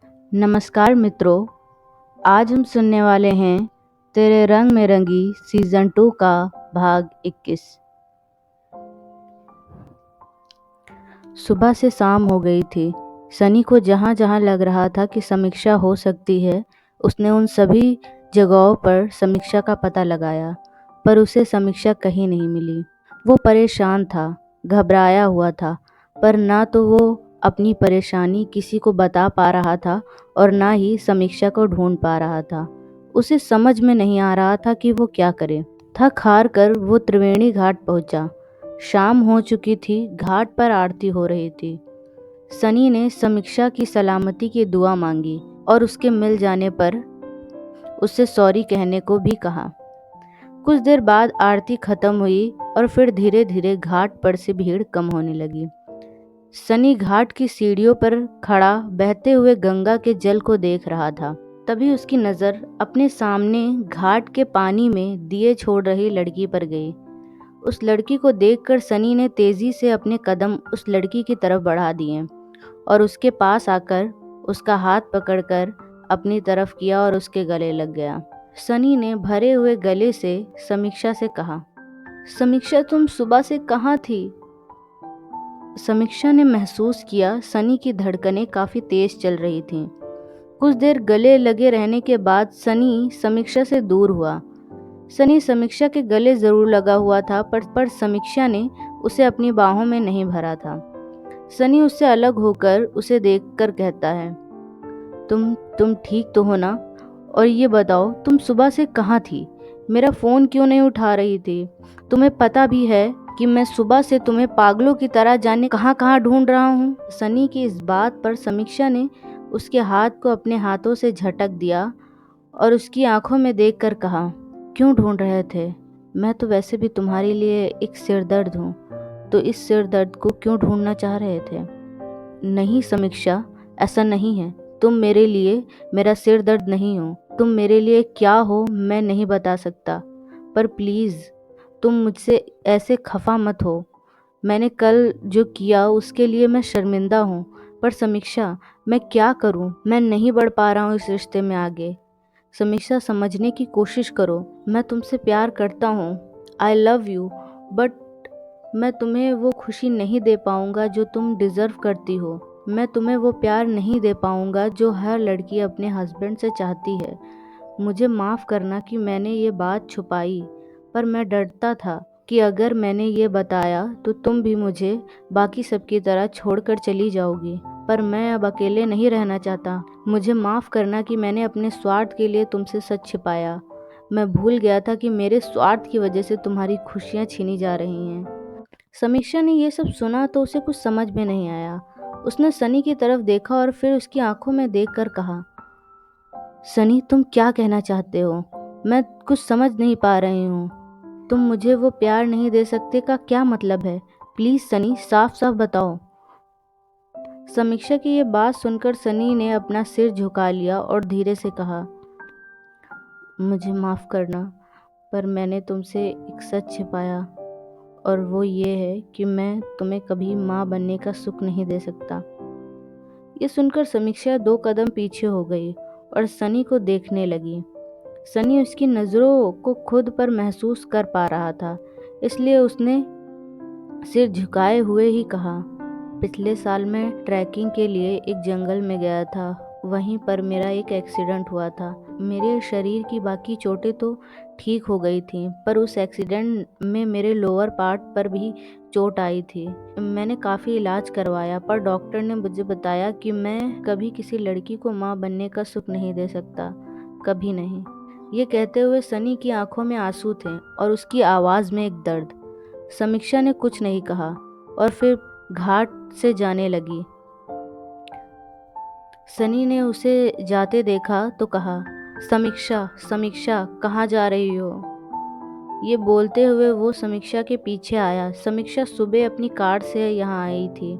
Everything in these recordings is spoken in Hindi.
नमस्कार मित्रों, आज हम सुनने वाले हैं तेरे रंग में रंगी सीजन 2 का भाग 21। सुबह से शाम हो गई थी। सनी को जहाँ जहाँ लग रहा था कि समीक्षा हो सकती है, उसने उन सभी जगहों पर समीक्षा का पता लगाया, पर उसे समीक्षा कहीं नहीं मिली। वो परेशान था, घबराया हुआ था, पर ना तो वो अपनी परेशानी किसी को बता पा रहा था और ना ही समीक्षा को ढूंढ पा रहा था। उसे समझ में नहीं आ रहा था कि वो क्या करे। थक हार कर वो त्रिवेणी घाट पहुंचा। शाम हो चुकी थी, घाट पर आरती हो रही थी। सनी ने समीक्षा की सलामती की दुआ मांगी और उसके मिल जाने पर उससे सॉरी कहने को भी कहा। कुछ देर बाद आरती खत्म हुई और फिर धीरे धीरे घाट पर से भीड़ कम होने लगी। सनी घाट की सीढ़ियों पर खड़ा बहते हुए गंगा के जल को देख रहा था। तभी उसकी नजर अपने सामने घाट के पानी में दिए छोड़ रही लड़की पर गई। उस लड़की को देखकर सनी ने तेजी से अपने कदम उस लड़की की तरफ बढ़ा दिए और उसके पास आकर उसका हाथ पकड़कर अपनी तरफ किया और उसके गले लग गया। सनी ने भरे हुए गले से समीक्षा से कहा, समीक्षा तुम सुबह से कहाँ थी? समीक्षा ने महसूस किया सनी की धड़कनें काफी तेज चल रही थीं। कुछ देर गले लगे रहने के बाद सनी समीक्षा से दूर हुआ। सनी समीक्षा के गले जरूर लगा हुआ था, पर समीक्षा ने उसे अपनी बाहों में नहीं भरा था। सनी उससे अलग होकर उसे देखकर कहता है, तुम ठीक तो हो ना? और ये बताओ तुम सुबह से कहाँ थी? मेरा फ़ोन क्यों नहीं उठा रही थी? तुम्हें पता भी है कि मैं सुबह से तुम्हें पागलों की तरह जाने कहाँ कहाँ ढूंढ रहा हूँ। सनी की इस बात पर समीक्षा ने उसके हाथ को अपने हाथों से झटक दिया और उसकी आंखों में देखकर कहा, क्यों ढूंढ रहे थे? मैं तो वैसे भी तुम्हारे लिए एक सिरदर्द हूँ, तो इस सिरदर्द को क्यों ढूंढना चाह रहे थे? नहीं समीक्षा, ऐसा नहीं है। तुम मेरे लिए मेरा सिर दर्द नहीं हो। तुम मेरे लिए क्या हो मैं नहीं बता सकता, पर प्लीज़ तुम मुझसे ऐसे खफा मत हो। मैंने कल जो किया उसके लिए मैं शर्मिंदा हूँ, पर समीक्षा मैं क्या करूँ? मैं नहीं बढ़ पा रहा हूँ इस रिश्ते में आगे। समीक्षा समझने की कोशिश करो, मैं तुमसे प्यार करता हूँ। आई लव यू, बट मैं तुम्हें वो खुशी नहीं दे पाऊंगा जो तुम डिज़र्व करती हो। मैं तुम्हें वो प्यार नहीं दे पाऊंगा जो हर लड़की अपने हस्बैंड से चाहती है। मुझे माफ़ करना कि मैंने ये बात छुपाई, पर मैं डरता था कि अगर मैंने ये बताया तो तुम भी मुझे बाकी सबकी तरह छोड़कर चली जाओगी। पर मैं अब अकेले नहीं रहना चाहता। मुझे माफ़ करना कि मैंने अपने स्वार्थ के लिए तुमसे सच छिपाया। मैं भूल गया था कि मेरे स्वार्थ की वजह से तुम्हारी खुशियाँ छीनी जा रही हैं। समीक्षा ने यह सब सुना तो उसे कुछ समझ में नहीं आया। उसने सनी की तरफ देखा और फिर उसकी आंखों में देखकर कहा, सनी तुम क्या कहना चाहते हो? मैं कुछ समझ नहीं पा रही हूँ। तुम मुझे वो प्यार नहीं दे सकते का क्या मतलब है? प्लीज सनी साफ साफ बताओ। समीक्षा की ये बात सुनकर सनी ने अपना सिर झुका लिया और धीरे से कहा, मुझे माफ़ करना, पर मैंने तुमसे एक सच छिपाया और वो ये है कि मैं तुम्हें कभी माँ बनने का सुख नहीं दे सकता। ये सुनकर समीक्षा 2 कदम पीछे हो गई और सनी को देखने लगी। सनी उसकी नज़रों को खुद पर महसूस कर पा रहा था, इसलिए उसने सिर झुकाए हुए ही कहा, पिछले साल मैं ट्रैकिंग के लिए एक जंगल में गया था। वहीं पर मेरा एक एक्सीडेंट हुआ था। मेरे शरीर की बाकी चोटें तो ठीक हो गई थीं, पर उस एक्सीडेंट में मेरे लोअर पार्ट पर भी चोट आई थी। मैंने काफ़ी इलाज करवाया, पर डॉक्टर ने मुझे बताया कि मैं कभी किसी लड़की को माँ बनने का सुख नहीं दे सकता, कभी नहीं। ये कहते हुए सनी की आंखों में आंसू थे और उसकी आवाज़ में एक दर्द। समीक्षा ने कुछ नहीं कहा और फिर घाट से जाने लगी। सनी ने उसे जाते देखा तो कहा, समीक्षा समीक्षा कहाँ जा रही हो? ये बोलते हुए वो समीक्षा के पीछे आया। समीक्षा सुबह अपनी कार से यहाँ आई थी।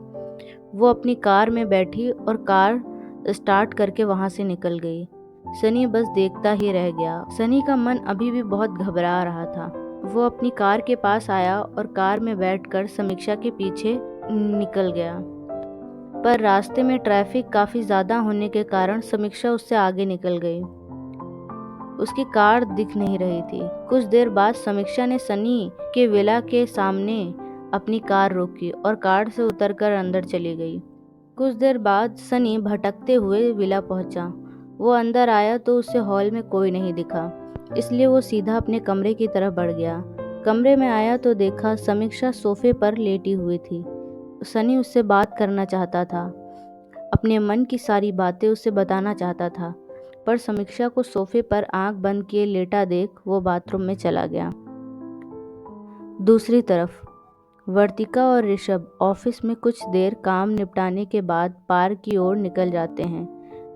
वो अपनी कार में बैठी और कार स्टार्ट करके वहाँ से निकल गई। सनी बस देखता ही रह गया। सनी का मन अभी भी बहुत घबरा रहा था। वो अपनी कार के पास आया और कार में बैठकर समीक्षा के पीछे निकल गया। पर रास्ते में ट्रैफिक काफ़ी ज़्यादा होने के कारण समीक्षा उससे आगे निकल गई। उसकी कार दिख नहीं रही थी। कुछ देर बाद समीक्षा ने सनी के विला के सामने अपनी कार रोकी और कार से उतरकर अंदर चली गई। कुछ देर बाद सनी भटकते हुए विला पहुंचा। वो अंदर आया तो उसे हॉल में कोई नहीं दिखा, इसलिए वो सीधा अपने कमरे की तरफ बढ़ गया। कमरे में आया तो देखा समीक्षा सोफे पर लेटी हुई थी। सनी उससे बात करना चाहता था, अपने मन की सारी बातें उसे बताना चाहता था, पर समीक्षा को सोफे पर आंख बंद किए लेटा देख वो बाथरूम में चला गया। दूसरी तरफ वर्तिका और ऋषभ ऑफिस में कुछ देर काम निपटाने के बाद पार्क की ओर निकल जाते हैं।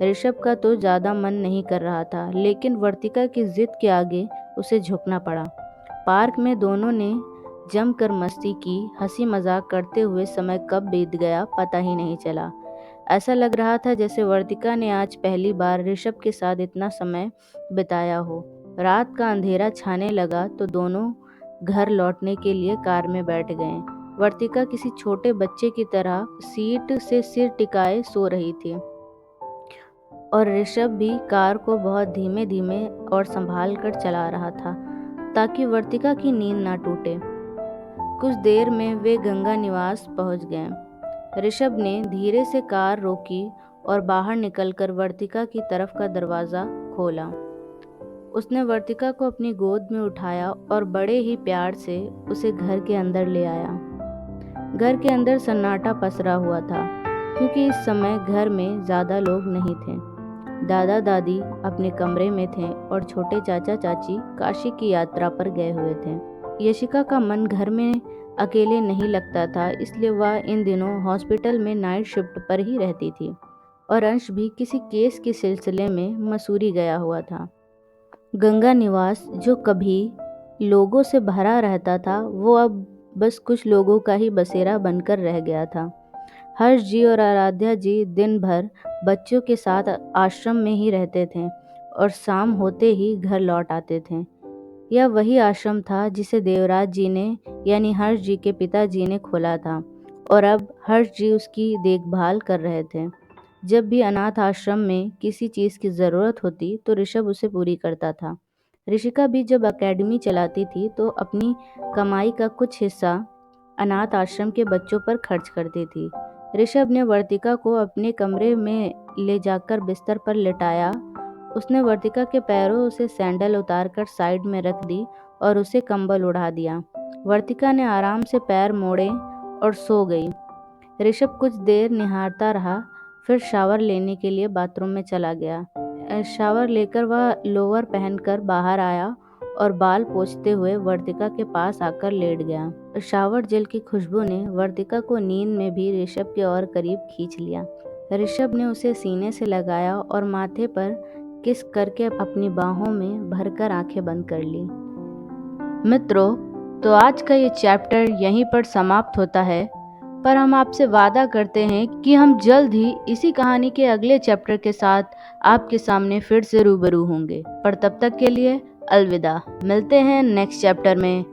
ऋषभ का तो ज़्यादा मन नहीं कर रहा था, लेकिन वर्तिका की जिद के आगे उसे झुकना पड़ा। पार्क में दोनों ने जमकर मस्ती की, हंसी मजाक करते हुए समय कब बीत गया पता ही नहीं चला। ऐसा लग रहा था जैसे वर्तिका ने आज पहली बार ऋषभ के साथ इतना समय बिताया हो। रात का अंधेरा छाने लगा तो दोनों घर लौटने के लिए कार में बैठ गए। वर्तिका किसी छोटे बच्चे की तरह सीट से सिर टिकाए सो रही थी और ऋषभ भी कार को बहुत धीमे धीमे और संभाल कर चला रहा था ताकि वर्तिका की नींद ना टूटे। कुछ देर में वे गंगा निवास पहुंच गए। ऋषभ ने धीरे से कार रोकी और बाहर निकलकर वर्तिका की तरफ का दरवाज़ा खोला। उसने वर्तिका को अपनी गोद में उठाया और बड़े ही प्यार से उसे घर के अंदर ले आया। घर के अंदर सन्नाटा पसरा हुआ था क्योंकि इस समय घर में ज़्यादा लोग नहीं थे। दादा दादी अपने कमरे में थे और छोटे चाचा चाची काशी की यात्रा पर गए हुए थे। यशिका का मन घर में अकेले नहीं लगता था, इसलिए वह इन दिनों हॉस्पिटल में नाइट शिफ्ट पर ही रहती थी और अंश भी किसी केस के सिलसिले में मसूरी गया हुआ था। गंगा निवास जो कभी लोगों से भरा रहता था वो अब बस कुछ लोगों का ही बसेरा बनकर रह गया था। हर्ष जी और आराध्या जी दिन भर बच्चों के साथ आश्रम में ही रहते थे और शाम होते ही घर लौट आते थे। यह वही आश्रम था जिसे देवराज जी ने यानी हर्ष जी के पिताजी ने खोला था और अब हर्ष जी उसकी देखभाल कर रहे थे। जब भी अनाथ आश्रम में किसी चीज़ की ज़रूरत होती तो ऋषभ उसे पूरी करता था। ऋषिका भी जब एकेडमी चलाती थी तो अपनी कमाई का कुछ हिस्सा अनाथ आश्रम के बच्चों पर खर्च करती थी। ऋषभ ने वर्तिका को अपने कमरे में ले जाकर बिस्तर पर लेटाया। उसने वर्तिका के पैरों से सैंडल उतारकर साइड में रख दी और उसे कंबल उड़ा दिया। वर्तिका ने आराम से पैर मोड़े और सो गई। ऋषभ कुछ देर निहारता रहा, फिर शावर लेने के लिए बाथरूम में चला गया। शावर लेकर वह लोअर पहनकर बाहर आया और बाल पोंछते हुए वर्तिका के पास आकर लेट गया। शावर जेल की खुशबू ने वर्तिका को नींद में भी ऋषभ के और करीब खींच लिया। ऋषभ ने उसे सीने से लगाया और माथे पर किस करके अपनी बाहों में भरकर आंखें बंद कर ली। मित्रों, तो आज का ये चैप्टर यहीं पर समाप्त होता है, पर हम आपसे वादा करते हैं कि हम जल्द ही इसी कहानी के अगले चैप्टर के साथ आपके सामने फिर से रूबरू होंगे। पर तब तक के लिए अलविदा। मिलते हैं नेक्स्ट चैप्टर में।